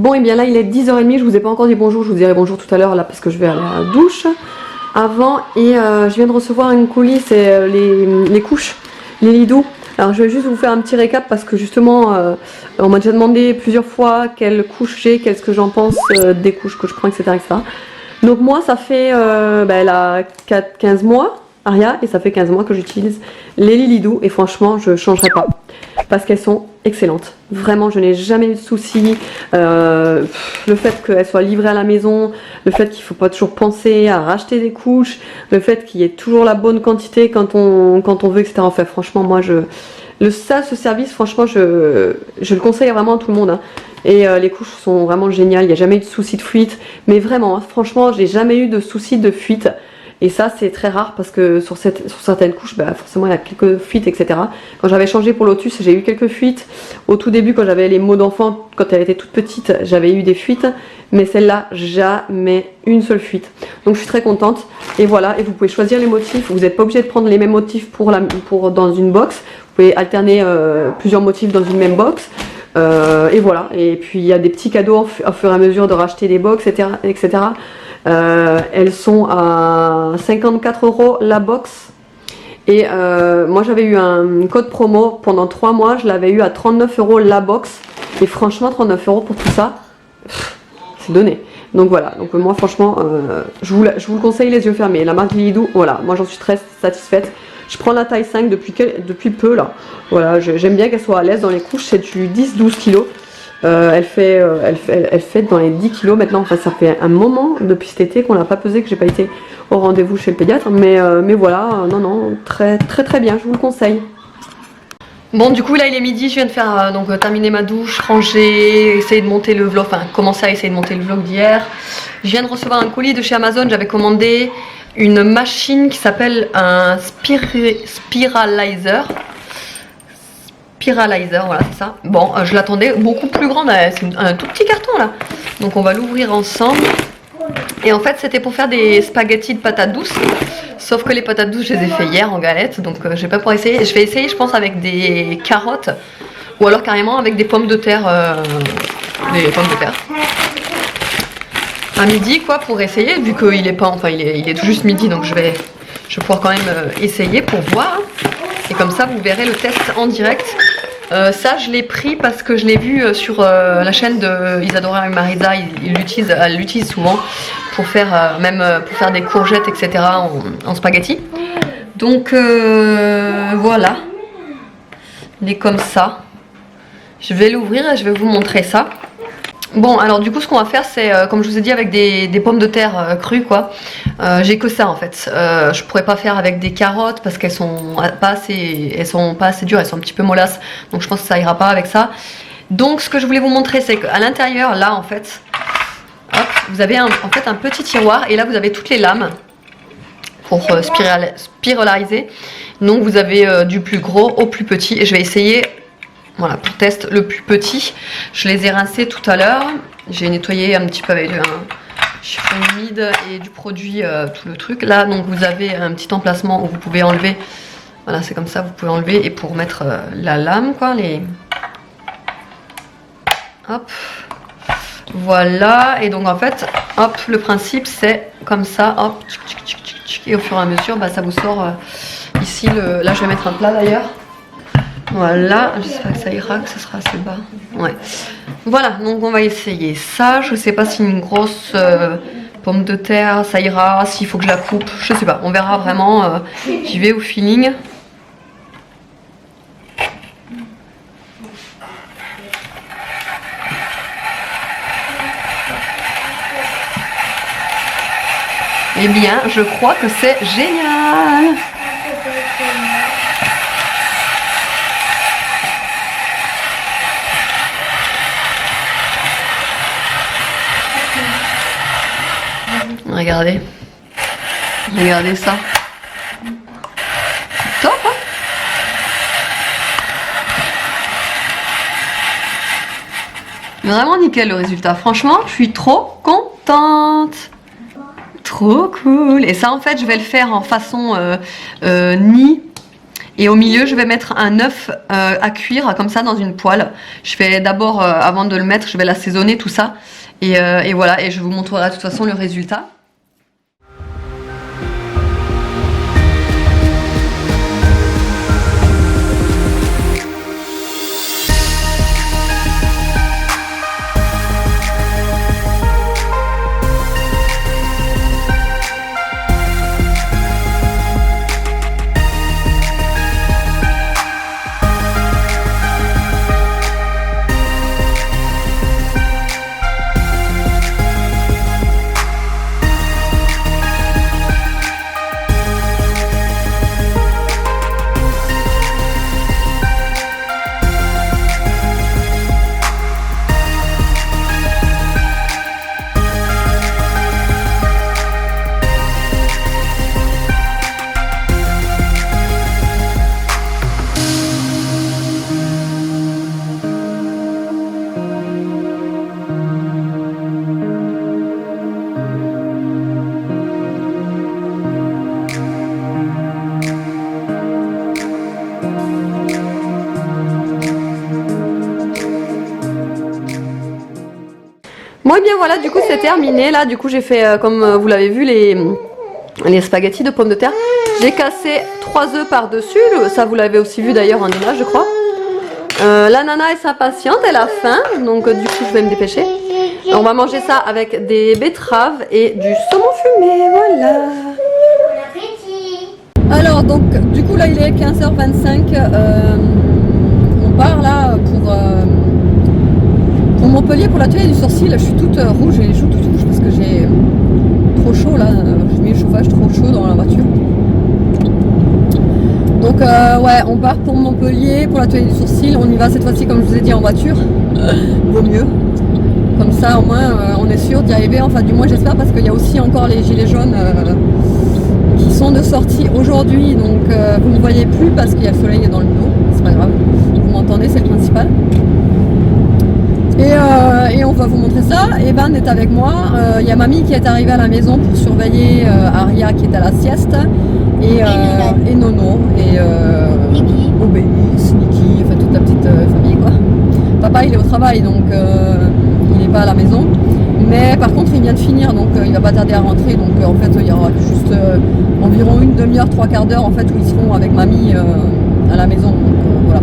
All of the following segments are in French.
Bon et bien là il est 10h30, je vous ai pas encore dit bonjour, je vous dirai bonjour tout à l'heure là parce que je vais aller à la douche avant et je viens de recevoir un colis, c'est les couches, les Lidou. Alors je vais juste vous faire un petit récap parce que justement on m'a déjà demandé plusieurs fois quelles couches j'ai, qu'est-ce que j'en pense des couches que je prends, etc. etc. Donc moi ça fait, elle a 15 mois, Aria, et ça fait 15 mois que j'utilise les Lidou et franchement je changerai pas. Parce qu'elles sont excellentes. Vraiment, je n'ai jamais eu de soucis. Le fait qu'elles soient livrées à la maison, le fait qu'il ne faut pas toujours penser à racheter des couches, le fait qu'il y ait toujours la bonne quantité quand on veut, etc. Enfin, franchement, moi, ce service, franchement, je le conseille vraiment à tout le monde. Hein. Et les couches sont vraiment géniales. Il n'y a jamais eu de soucis de fuite. Mais vraiment, hein, franchement, j'ai jamais eu de soucis de fuite. Et ça c'est très rare parce que sur certaines couches, forcément il y a quelques fuites, etc. Quand j'avais changé pour Lotus, j'ai eu quelques fuites. Au tout début, quand j'avais les mots d'enfant, quand elle était toute petite, j'avais eu des fuites. Mais celle-là, jamais une seule fuite. Donc je suis très contente. Et voilà, et vous pouvez choisir les motifs. Vous n'êtes pas obligé de prendre les mêmes motifs dans une box. Vous pouvez alterner plusieurs motifs dans une même box. Et voilà, et puis il y a des petits cadeaux au fur et à mesure de racheter des box, etc. Elles sont à 54 € la box. Et moi j'avais eu un code promo pendant 3 mois, je l'avais eu à 39 € la box. Et franchement 39 € pour tout ça, c'est donné. Donc voilà, donc moi franchement je vous le conseille les yeux fermés. La marque Lidou, voilà, moi j'en suis très satisfaite. Je prends la taille 5 depuis peu là. Voilà, j'aime bien qu'elle soit à l'aise dans les couches, c'est du 10-12 kg. Elle fait dans les 10 kg maintenant. Enfin, ça fait un moment depuis cet été qu'on l'a pas pesé, que j'ai pas été au rendez-vous chez le pédiatre. Mais voilà, non, très bien, je vous le conseille. Bon, du coup, là il est midi, je viens de faire terminer ma douche, ranger, essayer de monter le vlog, enfin commencer à essayer de monter le vlog d'hier. Je viens de recevoir un colis de chez Amazon, j'avais commandé une machine qui s'appelle un Spiralizer. Voilà, c'est ça. Bon, je l'attendais beaucoup plus grande, c'est un tout petit carton là. Donc on va l'ouvrir ensemble. Et en fait, c'était pour faire des spaghettis de patates douces. Sauf que les patates douces, je les ai fait hier en galette, donc je vais pas pouvoir essayer. Je vais essayer, je pense, avec des carottes ou alors carrément avec des pommes de terre. À midi, quoi, pour essayer, vu qu'il est pas, enfin, il est tout juste midi, donc je vais pouvoir quand même essayer pour voir. Et comme ça, vous verrez le test en direct. Ça, je l'ai pris parce que je l'ai vu sur la chaîne de Isadora et Marisa. Elle l'utilise souvent pour faire pour faire des courgettes, etc. en spaghetti. Donc voilà, il est comme ça. Je vais l'ouvrir et je vais vous montrer ça. Bon, alors du coup ce qu'on va faire c'est comme je vous ai dit avec des pommes de terre crues quoi. J'ai que ça en fait. Je pourrais pas faire avec des carottes parce qu'elles sont pas assez dures, elles sont un petit peu mollasses. Donc je pense que ça ira pas avec ça. Donc ce que je voulais vous montrer c'est qu'à l'intérieur là en fait, hop, vous avez un petit tiroir et là vous avez toutes les lames pour spiraliser. Donc vous avez du plus gros au plus petit et je vais essayer. Voilà, pour test le plus petit. Je les ai rincés tout à l'heure. J'ai nettoyé un petit peu avec un chiffon humide et du produit, tout le truc. Là, donc vous avez un petit emplacement où vous pouvez enlever. Voilà, c'est comme ça, vous pouvez enlever. Et pour mettre la lame, quoi, hop. Voilà. Et donc en fait, hop, le principe c'est comme ça, hop. Et au fur et à mesure, ça vous sort ici. Là, je vais mettre un plat d'ailleurs. Voilà, j'espère que ça ira, que ce sera assez bas. Ouais. Voilà, donc on va essayer ça. Je sais pas si une grosse pomme de terre, ça ira. S'il faut que je la coupe, je sais pas. On verra vraiment. J'y vais au feeling. Eh bien, je crois que c'est génial. Regardez ça. Top hein. Vraiment nickel le résultat. Franchement, je suis trop contente. Trop cool. Et ça en fait, je vais le faire en façon nid Et au milieu, je vais mettre un œuf à cuire comme ça dans une poêle. Je fais d'abord, avant de le mettre, je vais l'assaisonner tout ça. Et voilà, et je vous montrerai de toute façon le résultat. Bon et bien voilà, du coup c'est terminé. Là du coup j'ai fait comme vous l'avez vu les spaghettis de pommes de terre. J'ai cassé 3 œufs par dessus, ça vous l'avez aussi vu d'ailleurs en image je crois. La nana est impatiente, elle a faim, donc du coup je vais me dépêcher. On va manger ça avec des betteraves et du saumon fumé, voilà. Alors donc du coup là il est 15h25, on part là pour Montpellier pour l'atelier du sourcil. Je suis toute rouge et les joues toutes rouges parce que j'ai trop chaud là, j'ai mis le chauffage trop chaud dans la voiture. Donc ouais, on part pour Montpellier pour l'atelier du sourcil. On y va cette fois-ci comme je vous ai dit en voiture, vaut mieux. Comme ça au moins on est sûr d'y arriver, enfin du moins j'espère, parce qu'il y a aussi encore les gilets jaunes qui sont de sortie aujourd'hui. Donc vous ne voyez plus parce qu'il y a le soleil dans le dos, c'est pas grave, vous m'entendez, c'est le principal. Et on va vous montrer ça. Evan est avec moi, il y a mamie qui est arrivée à la maison pour surveiller Aria qui est à la sieste, et Nono, et Obélis, Niki, enfin toute la petite famille quoi. Papa il est au travail donc il n'est pas à la maison, mais par contre il vient de finir donc il va pas tarder à rentrer, donc en fait il y aura juste environ une demi-heure, 3/4 d'heure en fait où ils seront avec mamie à la maison, donc voilà,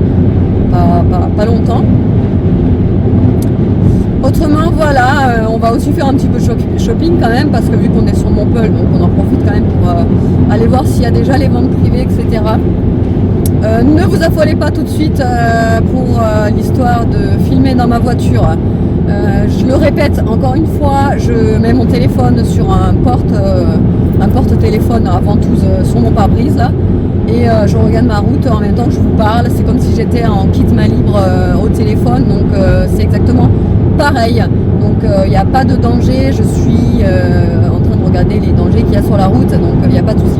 pas longtemps. Autrement voilà, on va aussi faire un petit peu de shopping quand même, parce que vu qu'on est sur Montpellier, donc on en profite quand même pour aller voir s'il y a déjà les ventes privées, etc. Ne vous affolez pas tout de suite pour l'histoire de filmer dans ma voiture. Je le répète encore une fois, je mets mon téléphone sur un porte-téléphone avant tout sur mon pare-brise là, et je regarde ma route en même temps que je vous parle. C'est comme si j'étais en kit main libre au téléphone, donc c'est exactement pareil. Donc il n'y a pas de danger, je suis en train de regarder les dangers qu'il y a sur la route, donc il n'y a pas de souci.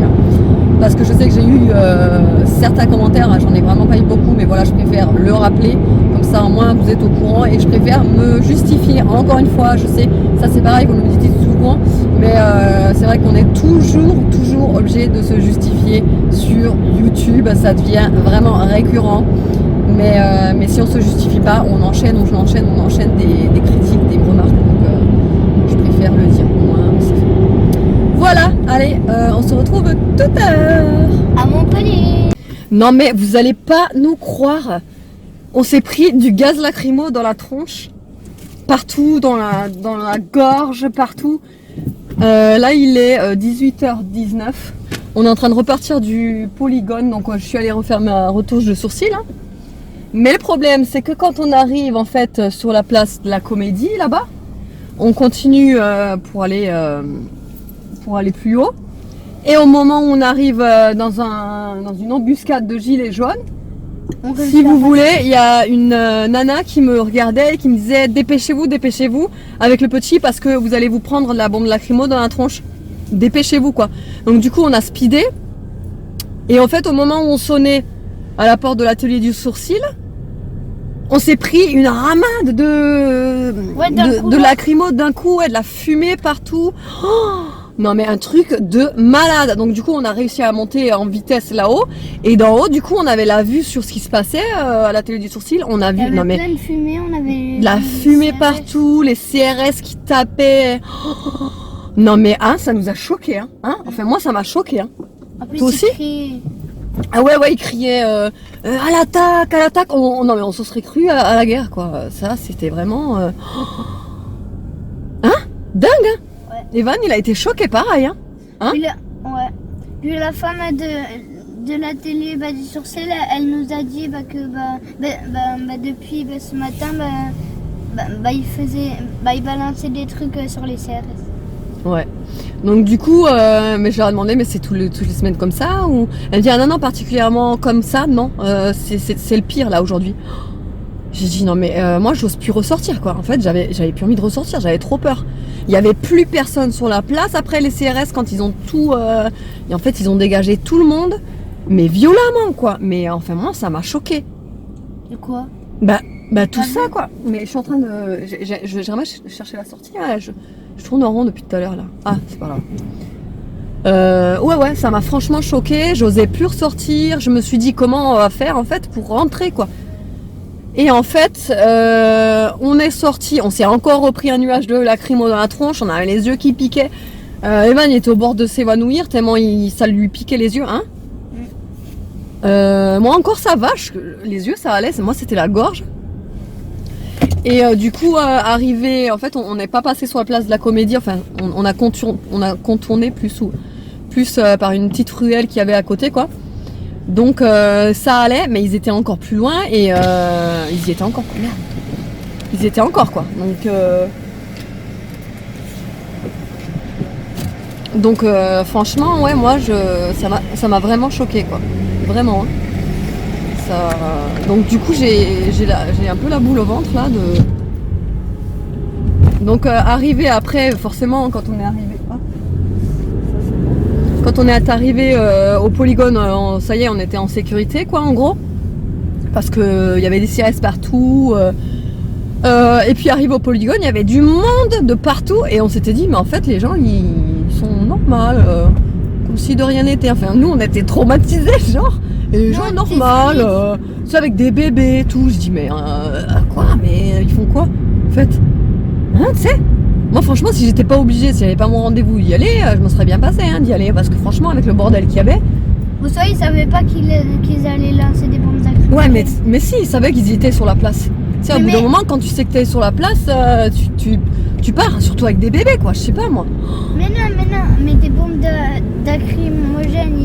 Parce que je sais que j'ai eu certains commentaires, j'en ai vraiment pas eu beaucoup, mais voilà, je préfère le rappeler, comme ça au moins vous êtes au courant, et je préfère me justifier encore une fois. Je sais, ça c'est pareil, vous me dites souvent, mais c'est vrai qu'on est toujours obligé de se justifier sur YouTube, ça devient vraiment récurrent. Mais si on se justifie pas, on enchaîne des critiques, des remarques, donc je préfère le dire, au moins c'est fait. Voilà, allez, on se retrouve tout à l'heure à Montpellier. Non mais vous allez pas nous croire, on s'est pris du gaz lacrymo dans la tronche, partout, dans la gorge, partout. Là il est 18h19, on est en train de repartir du polygone, donc je suis allée refaire ma retouche de sourcils hein. Mais le problème c'est que quand on arrive en fait sur la place de la Comédie là-bas, on continue pour aller plus haut, et au moment où on arrive dans une embuscade de gilets jaunes, si vous voulez, il y a une nana qui me regardait et qui me disait dépêchez-vous avec le petit parce que vous allez vous prendre la bombe lacrymo dans la tronche, dépêchez-vous quoi. Donc du coup on a speedé, et en fait au moment où on sonnait à la porte de l'atelier du sourcil, on s'est pris une ramade de lacrymo d'un coup, de la fumée partout. Oh, Non mais un truc de malade. Donc du coup on a réussi à monter en vitesse là-haut. Et d'en haut du coup on avait la vue sur ce qui se passait à la télé du sourcil. On a vu Il y avait plein de fumée, on avait la fumée CRS. partout, les CRS qui tapaient. Oh, non mais hein, ça nous a choqués. Hein. Enfin moi ça m'a choqué. Hein. En plus, Toi aussi Ah ouais, ils criaient à l'attaque, à l'attaque. Non mais on se serait cru à la guerre quoi. Ça c'était vraiment... Hein. Dingue hein. Ouais. Evan il a été choqué pareil hein. Ouais. Puis la femme de la télé du Sourcil, elle nous a dit que depuis ce matin, il balançait des trucs sur les CRS. Ouais. Donc du coup, mais je leur ai demandé, mais c'est toutes les semaines comme ça ou... Elle me dit, ah non, particulièrement comme ça, non, c'est le pire là aujourd'hui. J'ai dit, non mais moi j'ose plus ressortir quoi. En fait, j'avais plus envie de ressortir, j'avais trop peur. Il y avait plus personne sur la place après les CRS quand ils ont tout... et en fait, ils ont dégagé tout le monde, mais violemment quoi. Mais enfin, moi, ça m'a choqué. De quoi? Bah tout ça quoi. Mais je suis en train de... J'aimerais chercher la sortie. Hein. Je tourne en rond depuis tout à l'heure là. Ah, c'est pas grave. Ouais, ça m'a franchement choqué. J'osais plus ressortir. Je me suis dit comment on va faire en fait pour rentrer quoi. Et en fait, on est sorti. On s'est encore repris un nuage de lacrymo dans la tronche. On avait les yeux qui piquaient. Evan il était au bord de s'évanouir tellement ça lui piquait les yeux. Hein. Moi encore ça va. Les yeux ça allait. Moi c'était la gorge. Et du coup, arrivé, en fait, on n'est pas passé sur la place de la Comédie. Enfin, on a contourné plus par une petite ruelle qu'il y avait à côté, quoi. Donc ça allait, mais ils étaient encore plus loin et ils y étaient encore. Merde. Ils étaient encore quoi. Donc franchement, ouais, moi, ça m'a vraiment choqué, quoi. Vraiment. Hein. Donc du coup j'ai un peu la boule au ventre là donc arrivé après forcément quand on est arrivé au polygone ça y est on était en sécurité quoi en gros parce que il y avait des CRS partout et puis arrivé au polygone il y avait du monde de partout et on s'était dit mais en fait les gens ils sont normaux comme si de rien n'était enfin nous on était traumatisés genre. Et les gens normaux, c'est avec des bébés et tout. Je dis mais quoi? Mais ils font quoi? En fait, hein, tu sais? Moi franchement, si j'étais pas obligée, si j'avais pas mon rendez-vous d'y aller, je me serais bien passé d'y aller parce que franchement, avec le bordel qu'il y avait. Vous savez, ils savaient pas qu'ils allaient lancer des bombes lacrymogènes. Ouais, mais si, ils savaient qu'ils étaient sur la place. Tu sais, au bout d'un moment, quand tu sais que t'es sur la place, tu pars, surtout avec des bébés, quoi. Je sais pas moi. Mais non, mais des bombes lacrymogènes,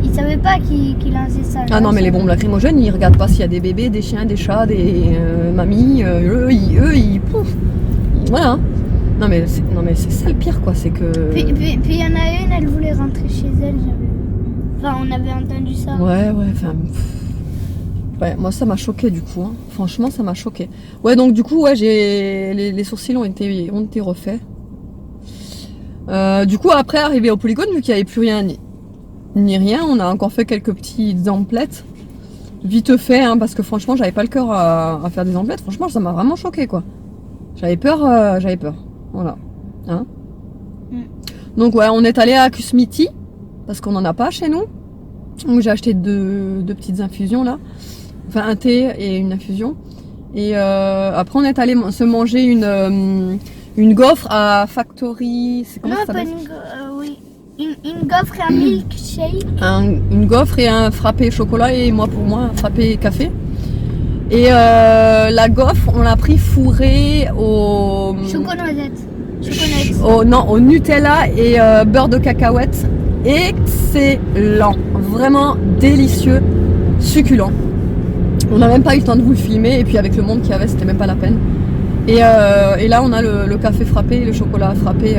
ils savaient pas qu'ils lançaient ça. Ah non, mais les bombes lacrymogènes, ils regardent pas s'il y a des bébés, des chiens, des chats, des mamies. Eux, ils pouf. Voilà. Non mais c'est ça le pire quoi, c'est que. Puis il y en a une, elle voulait rentrer chez elle. Enfin, on avait entendu ça. Ouais, enfin. Ouais, moi ça m'a choqué du coup. Hein. Franchement, ça m'a choqué. Ouais, donc du coup, ouais, les sourcils ont été refaits. Du coup, après arrivé au polygone, vu qu'il n'y avait plus rien ni rien, on a encore fait quelques petites emplettes. Vite fait, hein, parce que franchement, j'avais pas le cœur à faire des emplettes. Franchement, ça m'a vraiment choqué quoi. J'avais peur. Voilà. Hein. Donc ouais, on est allé à Cusmiti parce qu'on en a pas chez nous. Donc j'ai acheté deux petites infusions là. Enfin un thé et une infusion. Et après on est allé se manger une gaufre à Factory. C'est comment ça s'appelle ? Oui. Une gaufre et un milkshake. Une gaufre et un frappé chocolat et pour moi un frappé café. Et la gaufre, on l'a pris fourré au... Choconoisette. Au Nutella et beurre de cacahuète. Excellent. Vraiment délicieux. Succulent. On n'a même pas eu le temps de vous le filmer. Et puis avec le monde qu'il y avait, c'était même pas la peine. Et là, on a le café frappé et le chocolat frappé.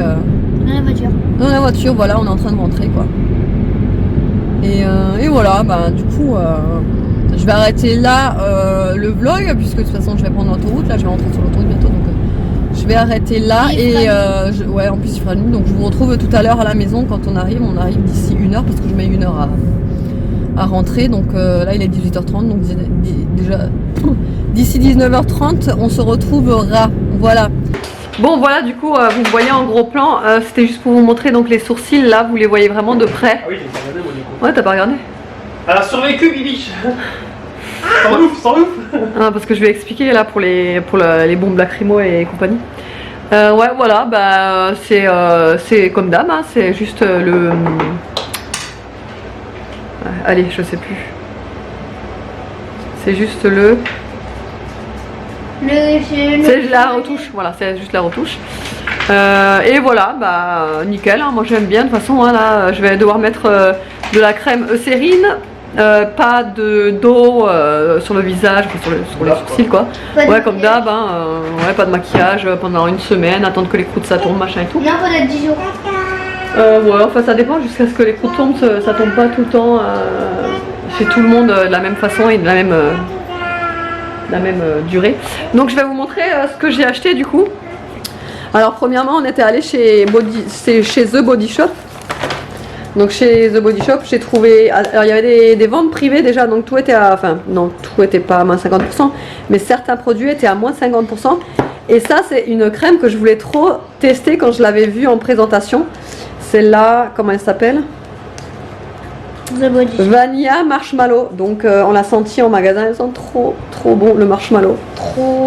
Dans la voiture. Dans la voiture, voilà, on est en train de rentrer quoi. Et voilà, du coup... je vais arrêter là le vlog puisque de toute façon je vais prendre l'autoroute, là je vais rentrer sur l'autoroute bientôt donc je vais arrêter là et ouais en plus il fera nuit donc je vous retrouve tout à l'heure à la maison quand on arrive d'ici 1 heure parce que je mets 1 heure à rentrer donc là il est 18h30 donc déjà d'ici 19h30 on se retrouvera, voilà. Bon voilà, du coup vous me voyez en gros plan, c'était juste pour vous montrer donc les sourcils là, vous les voyez vraiment de près. Ah oui, j'ai pas regardé moi du coup. Ouais, t'as pas regardé? Elle a survécu, Bibiche. Sans ouf, sans ouf. Ah, parce que je vais expliquer là pour les bombes lacrymo et compagnie. Ouais voilà, bah c'est comme d'hab, hein, c'est juste le... Allez, je sais plus. C'est juste le... C'est la retouche, voilà, c'est juste la retouche. Et voilà, bah nickel, hein, moi j'aime bien. De toute façon, hein, là, je vais devoir mettre de la crème Eucérine, pas d'eau sur le visage, sur les sourcils quoi. Ouais, comme d'hab, hein, ouais, pas de maquillage pendant une semaine, attendre que les croûtes ça tombe, machin et tout. Non, pendant 10 jours. Ouais, enfin ça dépend jusqu'à ce que les croûtes tombent, ça tombe pas tout le temps chez tout le monde de la même façon et de la même durée. Donc je vais vous montrer ce que j'ai acheté du coup. Alors premièrement on était allé chez The Body Shop. Donc chez The Body Shop j'ai trouvé, alors il y avait des ventes privées déjà, donc tout était à, enfin non, tout était pas à moins 50%, mais certains produits étaient à moins 50%. Et ça c'est une crème que je voulais trop tester quand je l'avais vue en présentation. Celle-là, comment elle s'appelle? The Body Shop. Vanilla Marshmallow. Donc on l'a senti en magasin, elles sont trop bon le marshmallow.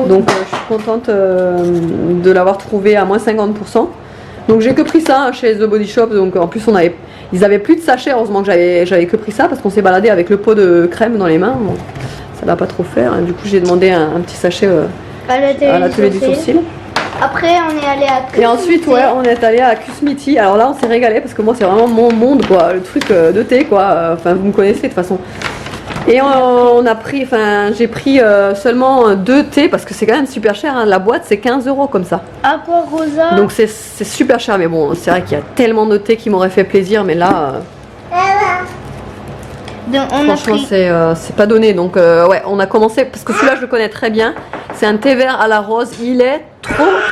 Donc je suis contente de l'avoir trouvé à moins 50%. Donc j'ai que pris ça hein, chez The Body Shop. Donc en plus ils avaient plus de sachets. Heureusement que j'avais que pris ça parce qu'on s'est baladé avec le pot de crème dans les mains. Bon, ça va pas trop faire. Du coup j'ai demandé un petit sachet à l'atelier du sourcil. Après on est allé à Cusmiti. Et ensuite ouais on est allé à Cusmiti. Alors là on s'est régalé parce que moi c'est vraiment mon monde quoi, le truc de thé quoi, enfin vous me connaissez de toute façon. Et on a pris, enfin j'ai pris seulement 2 thés parce que c'est quand même super cher hein. La boîte c'est 15 € comme ça. Aqua Rosa. Donc c'est super cher mais bon c'est vrai qu'il y a tellement de thés qui m'auraient fait plaisir mais là Donc, on franchement a pris... c'est pas donné. Donc ouais on a commencé parce que celui-là je le connais très bien. C'est un thé vert à la rose, il est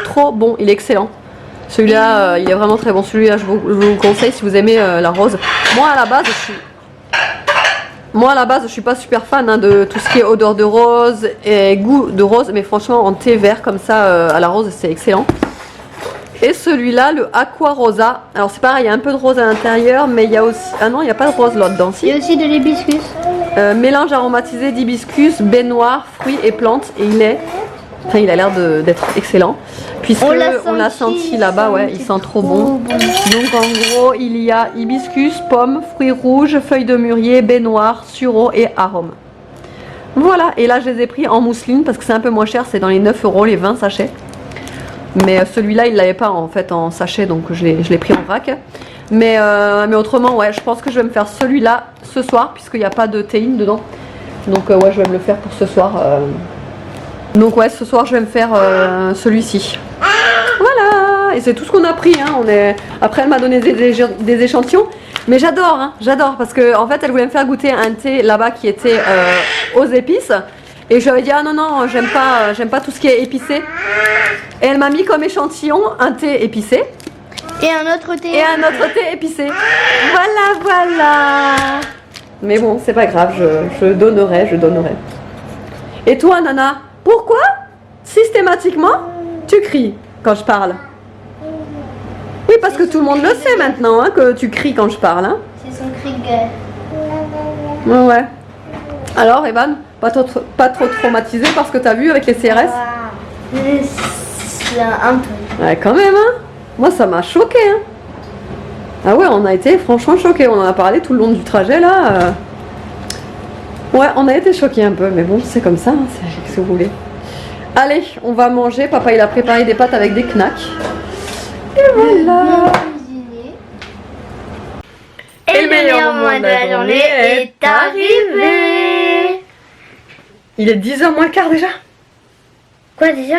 trop bon, il est excellent. Celui-là il est vraiment très bon, celui-là je vous le conseille si vous aimez la rose. Moi à la base je suis pas super fan hein, de tout ce qui est odeur de rose et goût de rose, mais franchement en thé vert comme ça à la rose c'est excellent. Et celui-là, le Aqua Rosa, alors c'est pareil, il y a un peu de rose à l'intérieur, mais il y a aussi, ah non il n'y a pas de rose là-dedans. Il y a aussi de l'hibiscus. Mélange aromatisé d'hibiscus, baie noire, fruits et plantes, et il a l'air d'être excellent. Puisque on l'a senti là-bas, ouais, il sent trop bon. Donc en gros, il y a hibiscus, pommes, fruits rouges, feuilles de mûrier, baie noire, sureau et arôme. Voilà, et là je les ai pris en mousseline parce que c'est un peu moins cher, c'est dans les 9 € les 20 sachets. Mais celui-là, il l'avait pas en fait en sachet, donc je l'ai pris en vrac. Mais autrement, ouais, je pense que je vais me faire celui-là ce soir, puisqu'il n'y a pas de théine dedans. Donc ouais, je vais me le faire pour ce soir. Donc ouais, ce soir, je vais me faire celui-ci. Voilà, et c'est tout ce qu'on a pris. Hein. Après, elle m'a donné des échantillons. Mais j'adore, hein, j'adore, parce que en fait, elle voulait me faire goûter un thé là-bas qui était aux épices. Et je lui avais dit, ah non, j'aime pas tout ce qui est épicé. Et elle m'a mis comme échantillon un thé épicé. Et un autre thé. Et un autre thé épicé. Voilà. Mais bon, c'est pas grave, je donnerai. Et toi, Nana, pourquoi systématiquement tu cries quand je parle? Oui, parce que tout le monde le sait maintenant, hein, que tu cries quand je parle. Hein. C'est son cri de gueule. Ouais. Alors, Evan, pas trop traumatisé par ce que t'as vu avec les CRS? Un peu. Ouais, quand même, hein. Moi, ça m'a choqué, hein. Ah ouais, on a été franchement choqués. On en a parlé tout le long du trajet, là. Ouais, on a été choqués un peu, mais bon, c'est comme ça, hein, c'est ce que vous voulez. Allez, on va manger. Papa, il a préparé des pâtes avec des knacks. Et voilà. Et le meilleur moment de la journée est arrivé. Il est 10h moins le quart déjà. Quoi déjà?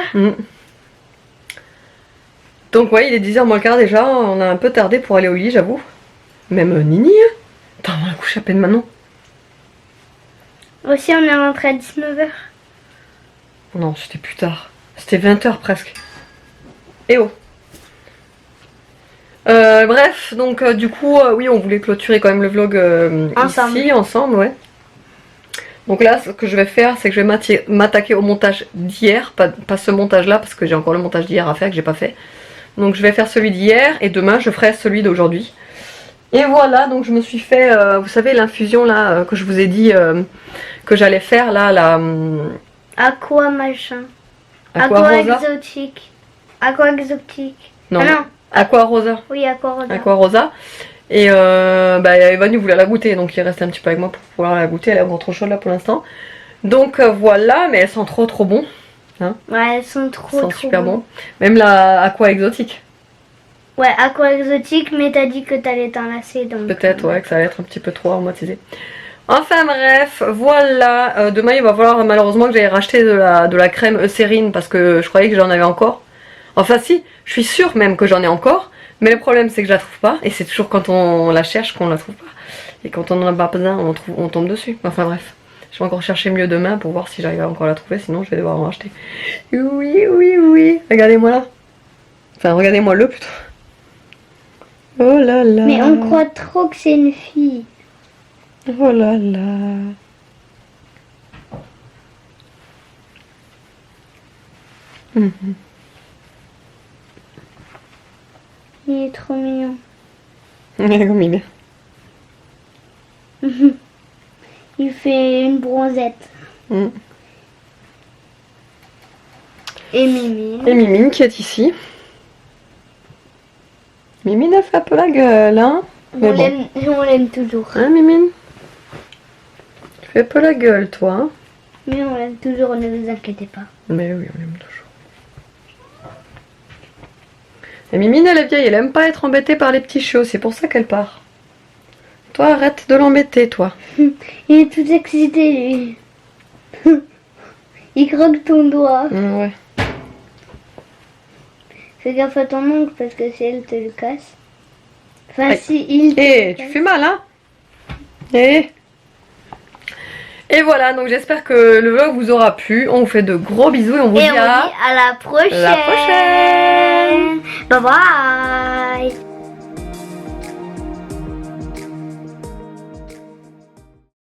Donc ouais, il est 10h moins le quart déjà. On a un peu tardé pour aller au lit, j'avoue. Même Nini, hein. Attends, on va coucher à peine maintenant. Aussi, on est rentré à 19h. Non, c'était plus tard. C'était 20h presque. Eh oh. Bref, donc du coup, oui, on voulait clôturer quand même le vlog ici, ensemble, ouais. Donc là, ce que je vais faire, c'est que je vais m'attaquer au montage d'hier, pas ce montage-là, parce que j'ai encore le montage d'hier à faire que j'ai pas fait. Donc je vais faire celui d'hier et demain je ferai celui d'aujourd'hui. Et voilà, donc je me suis fait, vous savez, l'infusion là que je vous ai dit que j'allais faire là, la Aqua machin. Aqua Rosa. Exotique. Aqua exotique. Non, Ah non. Aqua Rosa. Oui, Aqua Rosa. Aqua Rosa. Et Evan voulait la goûter, donc il restait un petit peu avec moi pour pouvoir la goûter. Elle est encore trop chaude là pour l'instant. Donc voilà, mais elles sont trop bon. Hein, Ouais, elles sont trop super bon. Même la Aqua exotique. Ouais, Aqua exotique, mais t'as dit que t'allais t'en lasser, donc... Peut-être, ouais, que ça allait être un petit peu trop aromatisé. Enfin bref, voilà. Demain, il va falloir malheureusement que j'aille racheter de la crème Eucérine parce que je croyais que j'en avais encore. Enfin si, je suis sûre même que j'en ai encore. Mais le problème, c'est que je la trouve pas. Et c'est toujours quand on la cherche qu'on la trouve pas. Et quand on en a pas besoin, on tombe dessus. Enfin bref. Je vais encore chercher mieux demain pour voir si j'arrive à encore la trouver. Sinon, je vais devoir en racheter. Oui. Regardez-moi là. Enfin, regardez-moi le plutôt. Oh là là. Mais on croit trop que c'est une fille. Oh là là. Il est trop mignon. Comme il est. Il fait une bronzette. Et Mimine. Et Mimine qui est ici. Mimine a fait un peu la gueule, hein. Mais bon. On l'aime toujours. Hein, Mimine? Tu fais un peu la gueule, toi, hein. Mais on l'aime toujours, ne vous inquiétez pas. Mais oui, on l'aime toujours. Et Mimine, elle est vieille, elle aime pas être embêtée par les petits chiots, c'est pour ça qu'elle part. Toi, arrête de l'embêter, toi. Il est tout excité, lui. Il croque ton doigt. Ouais. Fais gaffe à ton ongle parce que si elle te le casse. Enfin, Aïe. si il te le Tu casse. fais mal, hein. Et voilà, donc j'espère que le vlog vous aura plu. On vous fait de gros bisous et on vous dit à la prochaine. la prochaine. Bye bye.